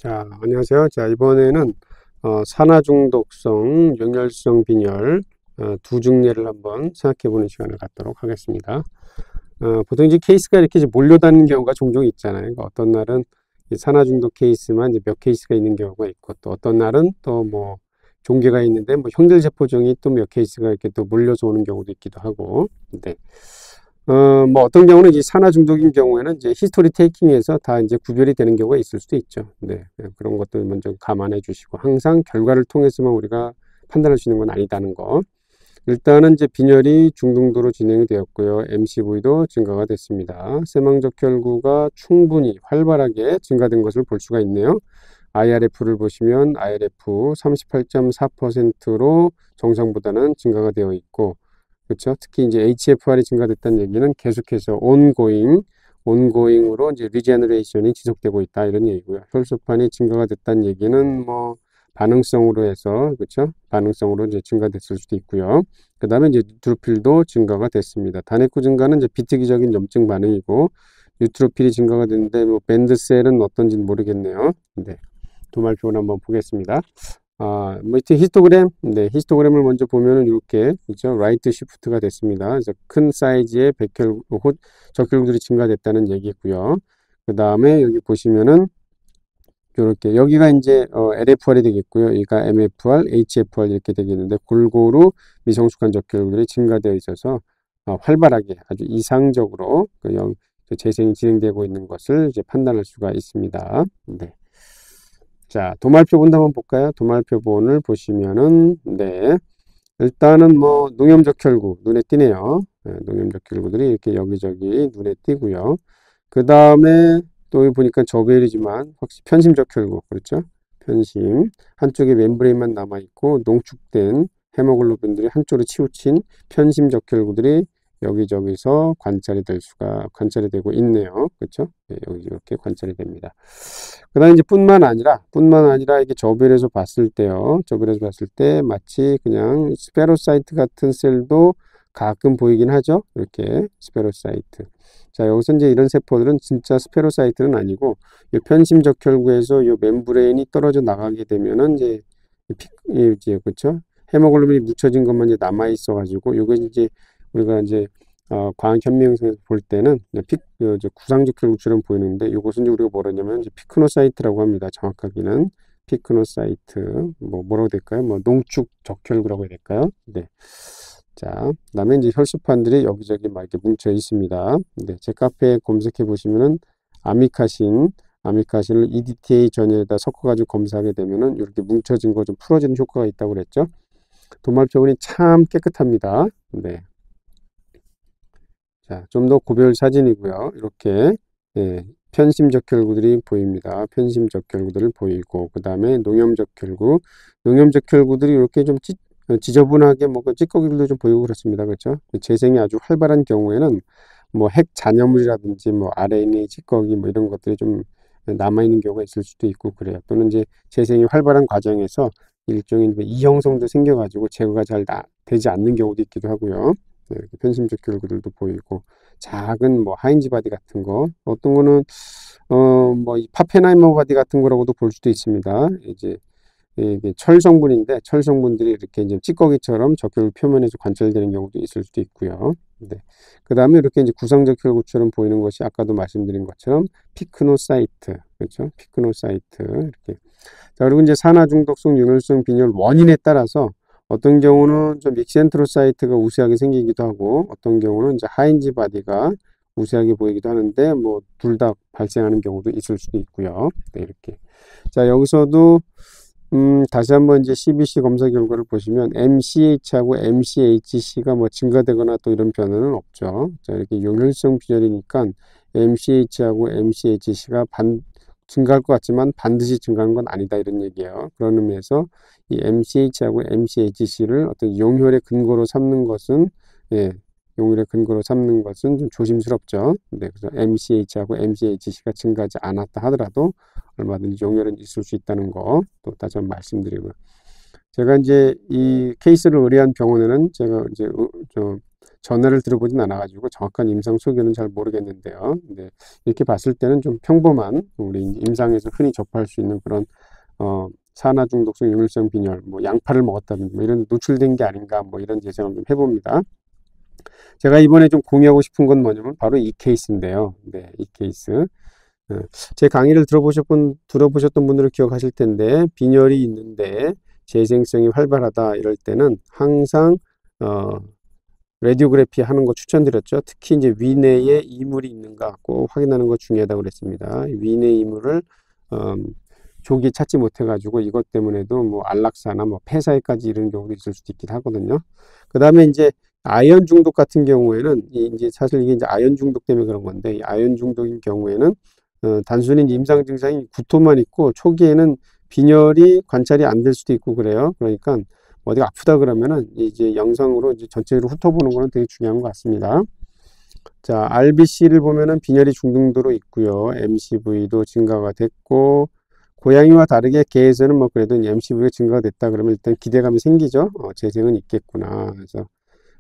자, 안녕하세요. 자, 이번에는 산화중독성 용혈성 빈혈 두 중례를 한번 생각해 보는 시간을 갖도록 하겠습니다. 보통 이제 케이스가 이렇게 이제 몰려다니는 경우가 종종 있잖아요. 그러니까 어떤 날은 이 산화중독 케이스만 이제 몇 케이스가 있는 경우가 있고, 또 어떤 날은 또 뭐 종계가 있는데 뭐 형질세포종이 또 몇 케이스가 이렇게 또 몰려서 오는 경우도 있기도 하고. 근데 뭐 어떤 경우는 이 산화 중독인 경우에는 이제 히스토리 테이킹에서 다 이제 구별이 되는 경우가 있을 수도 있죠. 네, 그런 것들 먼저 감안해 주시고 항상 결과를 통해서만 우리가 판단할 수 있는 건 아니다는 거. 일단은 이제 빈혈이 중등도로 진행이 되었고요. MCV도 증가가 됐습니다. 세망적혈구가 충분히 활발하게 증가된 것을 볼 수가 있네요. IRF를 보시면 IRF 38.4%로 정상보다는 증가가 되어 있고, 그렇죠? 특히 이제 HFR이 증가됐다는 얘기는 계속해서 온고잉으로 이제 리제너레이션이 지속되고 있다 이런 얘기고요. 혈소판이 증가가 됐다는 얘기는 뭐 반응성으로 해서 그렇죠? 반응성으로 이제 증가됐을 수도 있고요. 그 다음에 이제 뉴트로필도 증가가 됐습니다. 단핵구 증가는 이제 비특이적인 염증 반응이고 뉴트로필이 증가가 됐는데 뭐 밴드셀은 어떤지는 모르겠네요. 네, 도말표를 한번 보겠습니다. 뭐 히스토그램, 네, 히스토그램을 먼저 보면은 이렇게 그죠? 라이트 시프트가 됐습니다. 그래서 큰 사이즈의 적혈구들이 증가됐다는 얘기고요. 그 다음에 여기 보시면은 이렇게 여기가 이제 LFR이 되겠고요. 여기가 MFR, HFR 이렇게 되겠는데 골고루 미성숙한 적혈구들이 증가되어 있어서 활발하게 아주 이상적으로 그 재생이 진행되고 있는 것을 이제 판단할 수가 있습니다. 네. 자, 도말표본 한번 볼까요? 도말표본을 보시면은, 네. 일단은 뭐, 농염적혈구, 눈에 띄네요. 네, 농염적혈구들이 이렇게 여기저기 눈에 띄고요. 그 다음에 또 여기 보니까 저배율이지만, 확실히 편심적혈구, 그렇죠? 편심. 한쪽에 멤브레인만 남아있고, 농축된 헤모글로빈들이 한쪽으로 치우친 편심적혈구들이 여기저기서 관찰이 되고 있네요. 그렇죠? 네, 여기 이렇게 관찰이 됩니다. 그다음에 이제 뿐만 아니라 이게 저별에서 봤을 때요. 저별에서 봤을 때 마치 그냥 스페로사이트 같은 셀도 가끔 보이긴 하죠. 이렇게 스페로사이트. 자, 여기서 이제 이런 세포들은 진짜 스페로사이트는 아니고 이 편심적혈구에서 이 멤브레인이 떨어져 나가게 되면은 이제 그렇죠? 헤모글로빈이 묻혀진 것만 이제 남아 있어 가지고 요거 이제 우리가 이제 과학 현미영상에서 볼 때는 구상적 혈구처럼 보이는데 이것은 이제 우리가 뭐라냐면 이제 피크노사이트라고 합니다. 정확하게는 피크노사이트 뭐라고 될까요? 뭐 농축 적혈구라고 해야 될까요? 네. 자, 그다음에 이제 혈소판들이 여기저기 막 이렇게 뭉쳐 있습니다. 네, 제 카페에 검색해 보시면은 아미카신을 EDTA 전에다 섞어가지고 검사하게 되면은 이렇게 뭉쳐진 거 좀 풀어지는 효과가 있다고 그랬죠. 도말표본이 참 깨끗합니다. 네. 자, 좀 더 고별 사진이고요. 이렇게 편심적 혈구들이 보입니다. 편심적 혈구들을 보이고 그 다음에 농염적 혈구들이 이렇게 좀 지저분하게 뭐그 찌꺼기들도 좀 보이고 그렇습니다. 그렇죠? 재생이 아주 활발한 경우에는 뭐 핵 잔여물이라든지 뭐 RNA 찌꺼기 뭐 이런 것들이 좀 남아 있는 경우가 있을 수도 있고 그래요. 또는 이제 재생이 활발한 과정에서 일종의 이 형성도 생겨가지고 제거가 잘 되지 않는 경우도 있기도 하고요. 네, 이렇게 편심적 혈구들도 보이고 작은 뭐 하인즈 바디 같은 거 어떤 거는 뭐 이 파페나이머 바디 같은 거라고도 볼 수도 있습니다. 이제 이게 철 성분들이 이렇게 이제 찌꺼기처럼 적혈구 표면에서 관찰되는 경우도 있을 수도 있고요. 네. 그 다음에 이렇게 이제 구상적 혈구처럼 보이는 것이 아까도 말씀드린 것처럼 피크노사이트, 그렇죠? 피크노사이트 이렇게. 자, 그리고 이제 산화중독성 융혈성 빈혈 원인에 따라서 어떤 경우는 좀 믹센트로사이트가 우세하게 생기기도 하고 어떤 경우는 이제 하인즈 바디가 우세하게 보이기도 하는데 뭐 둘 다 발생하는 경우도 있을 수도 있고요. 네, 이렇게. 자, 여기서도 다시 한번 이제 CBC 검사 결과를 보시면 MCH하고 MCHC가 뭐 증가되거나 또 이런 변화는 없죠. 자, 이렇게 용혈성 빈혈이니까 MCH하고 MCHC가 증가할 것 같지만 반드시 증가하는 건 아니다 이런 얘기예요. 그런 의미에서 이 MCH하고 MCHC를 어떤 용혈의 근거로 삼는 것은 용혈의 근거로 삼는 것은 좀 조심스럽죠. 네, 그래서 MCH하고 MCHC가 증가하지 않았다 하더라도 얼마든지 용혈은 있을 수 있다는 거 또 다시 한번 말씀드리고요. 제가 이제 이 케이스를 의뢰한 병원에는 제가 이제 전화를 들어보진 않아가지고 정확한 임상 소견은 잘 모르겠는데요. 네, 이렇게 봤을 때는 좀 평범한 우리 임상에서 흔히 접할 수 있는 그런 산화 중독성 역류성 빈혈, 뭐 양파를 먹었다든지 뭐 이런 노출된 게 아닌가 뭐 이런 예상을 좀 해봅니다. 제가 이번에 좀 공유하고 싶은 건 뭐냐면 바로 이 케이스인데요. 네, 이 케이스. 제 강의를 들어보셨던 분들은 기억하실 텐데 빈혈이 있는데 재생성이 활발하다 이럴 때는 항상 라디오그래피 하는 거 추천드렸죠. 특히 이제 위내에 이물이 있는가 꼭 확인하는 거 중요하다고 그랬습니다. 위내 이물을 조기에 찾지 못해가지고 이것 때문에도 뭐 안락사나 뭐 폐사에까지 이런 경우도 있을 수도 있긴 하거든요. 그 다음에 이제 아연 중독 같은 경우에는 이제 사실 이게 이제 아연 중독 때문에 그런 건데 이 아연 중독인 경우에는 단순히 임상 증상이 구토만 있고 초기에는 빈혈이 관찰이 안 될 수도 있고 그래요. 그러니까 어디가 아프다 그러면은 이제 영상으로 이제 전체적으로 훑어보는 거는 되게 중요한 것 같습니다. 자, RBC를 보면은 빈혈이 중등도로 있고요. MCV도 증가가 됐고 고양이와 다르게 개에서는 뭐 그래도 MCV가 증가가 됐다 그러면 일단 기대감이 생기죠. 재생은 있겠구나. 그래서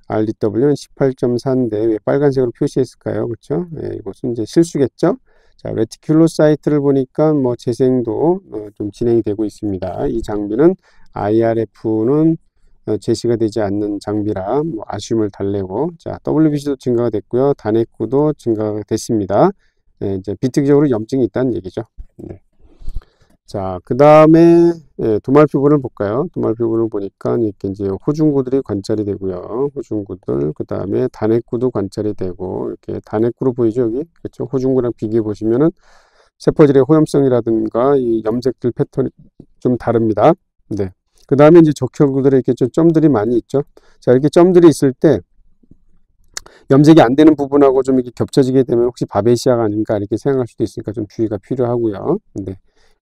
RDW는 18.4인데 왜 빨간색으로 표시했을까요? 그렇죠? 네, 이것은 이제 실수겠죠. 자, 레티큘로사이트를 보니까 뭐 재생도 좀 진행이 되고 있습니다. 이 장비는 IRF는 제시가 되지 않는 장비라 뭐 아쉬움을 달래고, 자, WBC도 증가가 됐고요. 단핵구도 증가가 됐습니다. 네, 이제 비특적으로 염증이 있다는 얘기죠. 네. 자, 그 다음에 도말피부를 볼까요? 도말피부를 보니까 이렇게 이제 호중구들이 관찰이 되고요. 호중구들, 그 다음에 단핵구도 관찰이 되고, 이렇게 단핵구로 보이죠, 여기? 그렇죠? 호중구랑 비교해 보시면은 세포질의 호염성이라든가 이 염색들 패턴이 좀 다릅니다. 네. 그 다음에 이제 적혈구들에 이렇게 좀 점들이 많이 있죠. 자, 이렇게 점들이 있을 때 염색이 안 되는 부분하고 좀 이렇게 겹쳐지게 되면 혹시 바베시아가 아닌가 이렇게 생각할 수도 있으니까 좀 주의가 필요하고요. 네.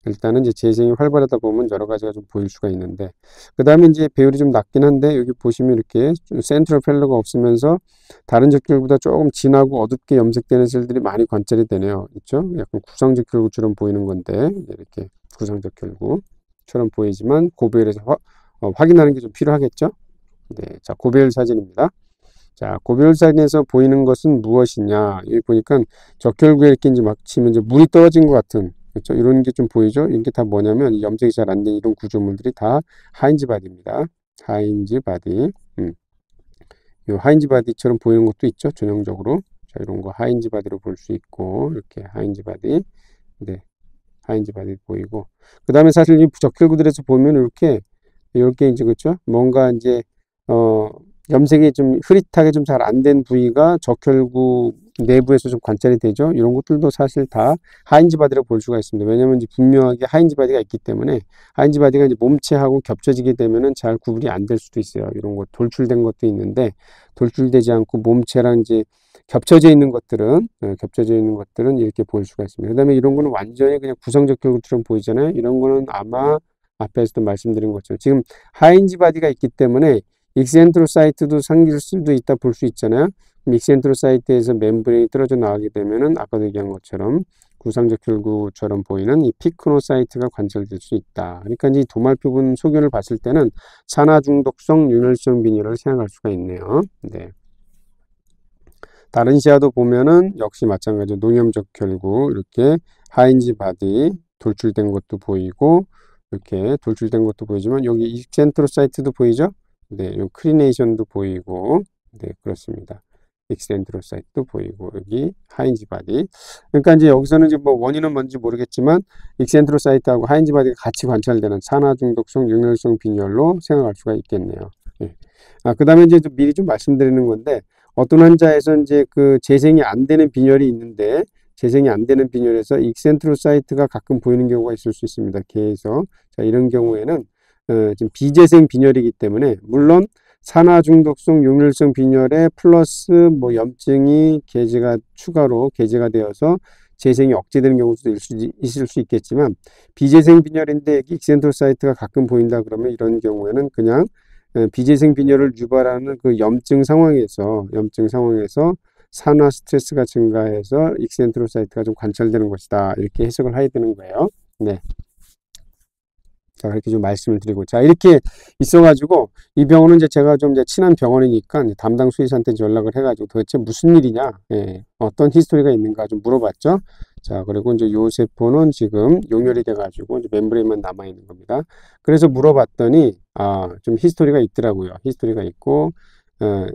일단은 이제 재생이 활발하다 보면 여러 가지가 좀 보일 수가 있는데, 그 다음에 이제 배율이 좀 낮긴 한데, 여기 보시면 이렇게 센트럴 펠러가 없으면서 다른 적혈구보다 조금 진하고 어둡게 염색되는 셀들이 많이 관찰이 되네요. 있죠? 약간 구상적혈구처럼 보이는 건데, 이렇게 구상적혈구처럼 보이지만 고배율에서 확인하는 게 좀 필요하겠죠? 네, 자, 고배율 사진입니다. 자, 고배율 사진에서 보이는 것은 무엇이냐? 여기 보니까 적혈구에 이렇게 이제 막 치면 이제 물이 떨어진 것 같은, 그렇죠? 이런 게 좀 보이죠? 이게 다 뭐냐면 염색이 잘 안 된 이런 구조물들이 다 하인즈 바디입니다. 하인즈 바디. 이 하인즈 바디처럼 보이는 것도 있죠? 전형적으로. 자, 이런 거 하인즈 바디로 볼 수 있고, 이렇게 하인즈 바디. 네. 하인즈 바디 보이고. 그 다음에 사실 이 적혈구들에서 보면 이렇게 이제, 그렇죠? 뭔가 이제, 염색이 좀 흐릿하게 좀 잘 안 된 부위가 적혈구 내부에서 좀 관찰이 되죠. 이런 것들도 사실 다 하인즈 바디라고 볼 수가 있습니다. 왜냐하면 이제 분명하게 하인즈 바디가 있기 때문에 하인즈 바디가 이제 몸체하고 겹쳐지게 되면은 잘 구분이 안 될 수도 있어요. 이런 것 돌출된 것도 있는데 돌출되지 않고 몸체랑 이제 겹쳐져 있는 것들은 이렇게 보일 수가 있습니다. 그다음에 이런 거는 완전히 그냥 구성적혈구처럼 보이잖아요. 이런 거는 아마 앞에서도 말씀드린 것처럼 지금 하인즈 바디가 있기 때문에 익센트로사이트도 생길 수도 있다 볼 수 있잖아요. 익센트로사이트에서 멤브레인이 떨어져 나가게 되면은 아까도 얘기한 것처럼 구상적혈구처럼 보이는 이 피크노사이트가 관찰될 수 있다. 그러니까 이 도말피부 소견을 봤을 때는 산화중독성 윤활성 빈혈을 생각할 수가 있네요. 네. 다른 시야도 보면은 역시 마찬가지로 농염적혈구 이렇게 하인즈 바디 돌출된 것도 보이고 이렇게 돌출된 것도 보이지만 여기 익센트로사이트도 보이죠? 네, 요 크리네이션도 보이고, 네, 그렇습니다. 익센트로사이트도 보이고, 여기 하인즈 바디. 그러니까 이제 여기서는 이제 뭐 원인은 뭔지 모르겠지만, 익센트로사이트하고 하인즈 바디가 같이 관찰되는 산화중독성 윤활성 빈혈로 생각할 수가 있겠네요. 네. 그 다음에 이제 좀 미리 좀 말씀드리는 건데, 어떤 환자에서 이제 그 재생이 안 되는 빈혈이 있는데, 재생이 안 되는 빈혈에서 익센트로사이트가 가끔 보이는 경우가 있을 수 있습니다. 개에서. 자, 이런 경우에는 지금 비재생 빈혈이기 때문에 물론 산화중독성 용혈성 빈혈에 플러스 뭐 염증이 추가로 게재가 되어서 재생이 억제되는 경우도 있을 수 있겠지만 비재생 빈혈인데 익센트로사이트가 가끔 보인다 그러면 이런 경우에는 그냥 비재생 빈혈을 유발하는 그 염증 상황에서 산화 스트레스가 증가해서 익센트로사이트가 좀 관찰되는 것이다 이렇게 해석을 해야 되는 거예요. 네. 자, 그렇게 좀 말씀을 드리고. 자, 이렇게 있어가지고, 이 병원은 이제 제가 좀 이제 친한 병원이니까 담당 수의사한테 연락을 해가지고 도대체 무슨 일이냐, 예, 어떤 히스토리가 있는가 좀 물어봤죠. 자, 그리고 이제 요 세포는 지금 용혈이 돼가지고 이제 멤브레인만 남아있는 겁니다. 그래서 물어봤더니, 좀 히스토리가 있더라고요. 히스토리가 있고,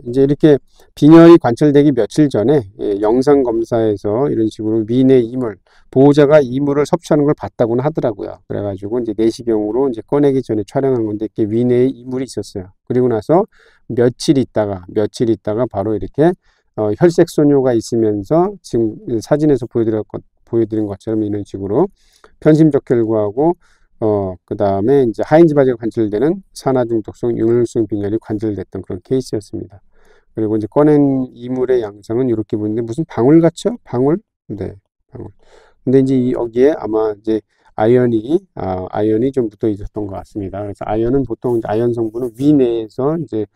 이제 이렇게 빈혈이 관찰되기 며칠 전에 영상 검사에서 이런 식으로 위내 이물, 보호자가 이물을 섭취하는 걸 봤다고는 하더라고요. 그래가지고 이제 내시경으로 이제 꺼내기 전에 촬영한 건데 이렇게 위내에 이물이 있었어요. 그리고 나서 며칠 있다가 바로 이렇게 혈색 손효가 있으면서 지금 사진에서 보여드린 것처럼 이런 식으로 편심적 혈구하고 그 다음에 이제 하인즈 바지가 관찰되는 산화중독성 융혈성 빈혈이 관찰됐던 그런 케이스였습니다. 그리고 이제 꺼낸 이물의 양상은 이렇게 보이는데 무슨 방울 같죠? 방울? 네, 방울. 근데 이제 여기에 아마 이제 아연이 좀 묻어 있었던 것 같습니다. 그래서 아연은 보통 이제 아연 성분은 위내에서 이제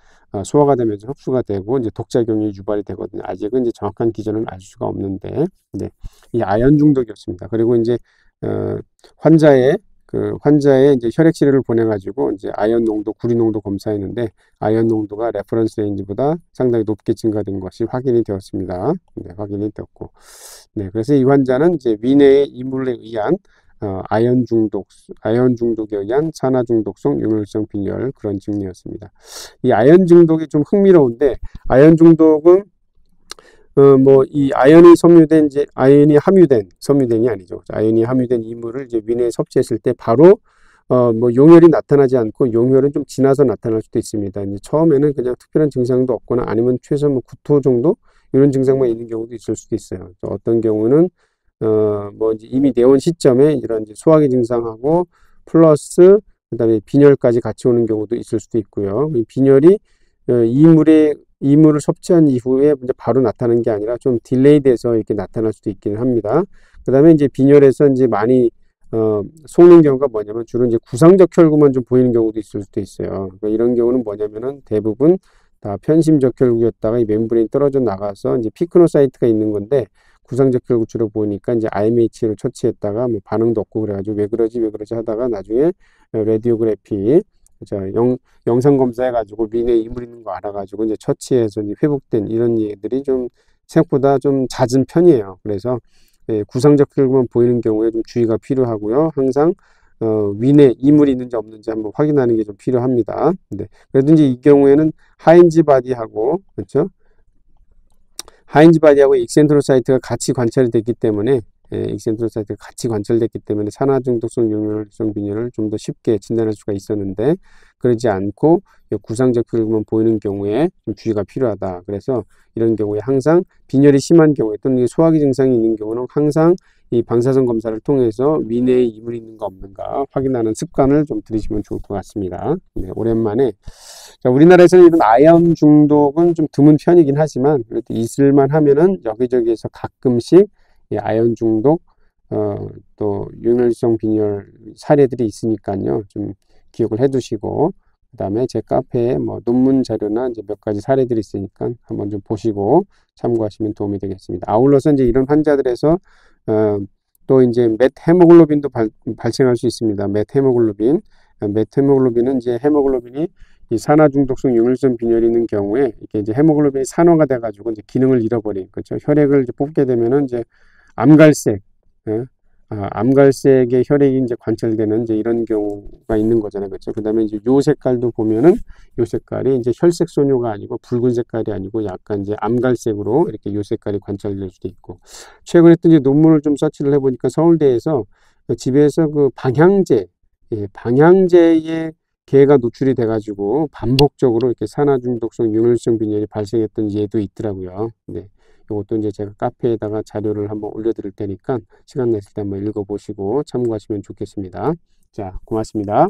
소화가 되면서 흡수가 되고 이제 독작용이 유발이 되거든요. 아직은 이제 정확한 기전은 알 수가 없는데, 네, 이 아연 중독이었습니다. 그리고 이제 환자의 이제 혈액 시료를 보내가지고 이제 아연 농도, 구리 농도 검사했는데 아연 농도가 레퍼런스 레인지보다 상당히 높게 증가된 것이 확인이 되었습니다. 네, 확인이 되었고, 네, 그래서 이 환자는 이제 위내의 이물에 의한 아연 중독에 의한 산화 중독성 융혈성 빈혈 그런 증리였습니다. 이 아연 중독이 좀 흥미로운데 아연 중독은 이 아연이 섬유된이 아니죠. 아연이 함유된 이물을 이제 위내에 섭취했을 때 바로, 용혈이 나타나지 않고 용혈은 좀 지나서 나타날 수도 있습니다. 이제 처음에는 그냥 특별한 증상도 없거나 아니면 최소 구토 정도? 이런 증상만 있는 경우도 있을 수도 있어요. 어떤 경우는, 이제 이미 내원 시점에 이런 이제 소화기 증상하고 플러스, 그 다음에 빈혈까지 같이 오는 경우도 있을 수도 있고요. 이 빈혈이, 이물을 섭취한 이후에 이제 바로 나타나는 게 아니라 좀 딜레이 돼서 이렇게 나타날 수도 있기는 합니다. 그 다음에 이제 빈혈에서 이제 많이, 속는 경우가 뭐냐면 주로 이제 구상적 혈구만 좀 보이는 경우도 있을 수도 있어요. 그러니까 이런 경우는 뭐냐면은 대부분 다 편심적 혈구였다가 이 멤브레인 떨어져 나가서 이제 피크노사이트가 있는 건데 구상적 혈구 주로 보니까 이제 IMH를 처치했다가 뭐 반응도 없고 그래가지고 왜 그러지 하다가 나중에 레디오그래피 영상 검사해가지고 위내에 이물 있는 거 알아가지고 이제 처치해서 이제 회복된 이런 얘들이 좀 생각보다 좀 잦은 편이에요. 그래서 구상적 혈구만 보이는 경우에 좀 주의가 필요하고요. 항상 위내 이물이 있는지 없는지 한번 확인하는 게 좀 필요합니다. 네. 그래도 이제 이 경우에는 하인즈 바디하고 그렇죠? 하인즈 바디하고 익센트로사이트가 같이 관찰이 됐기 때문에 익센트로사이트가 같이 관찰됐기 때문에 산화중독성 융혈성 빈혈을 좀 더 쉽게 진단할 수가 있었는데 그러지 않고 구상적 혈구만 보이는 경우에 좀 주의가 필요하다. 그래서 이런 경우에 항상 빈혈이 심한 경우에 또는 소화기 증상이 있는 경우는 항상 이 방사선 검사를 통해서 위내에 이물이 있는가 없는가 확인하는 습관을 좀 들이시면 좋을 것 같습니다. 네, 오랜만에 자, 우리나라에서는 이런 아연 중독은 좀 드문 편이긴 하지만 그래도 있을만 하면은 여기저기에서 가끔씩 아연 중독 또 융혈성 빈혈 사례들이 있으니까요. 좀 기억을 해 두시고 그다음에 제 카페에 뭐 논문 자료나 이제 몇 가지 사례들이 있으니까 한번 좀 보시고 참고하시면 도움이 되겠습니다. 아울러서 이제 이런 환자들에서 또 이제 메the모글로빈도 발생할 수 있습니다. 메the모글로빈은 이제 헤모글로빈이 이 산화중독성 융혈성 빈혈이 있는 경우에 이게 이제 헤모글로빈이 산화가 돼가지고 이제 기능을 잃어버린 그렇죠. 혈액을 이제 뽑게 되면은 이제 암갈색, 암갈색의 혈액이 이제 관찰되는 이제 이런 경우가 있는 거잖아요, 그렇죠. 그다음에 이제 요 색깔도 보면은 요 색깔이 이제 혈색 소뇨가 아니고 붉은 색깔이 아니고 약간 이제 암갈색으로 이렇게 요 색깔이 관찰될 수도 있고 최근에 또 이제 논문을 좀 서치를 해보니까 서울대에서 집에서 그 방향제의 개가 노출이 돼가지고 반복적으로 이렇게 산화중독성 융혈성 빈혈이 발생했던 예도 있더라고요. 네. 이것도 이제 제가 카페에다가 자료를 한번 올려드릴 테니까 시간 내실 때 한번 읽어보시고 참고하시면 좋겠습니다. 자, 고맙습니다.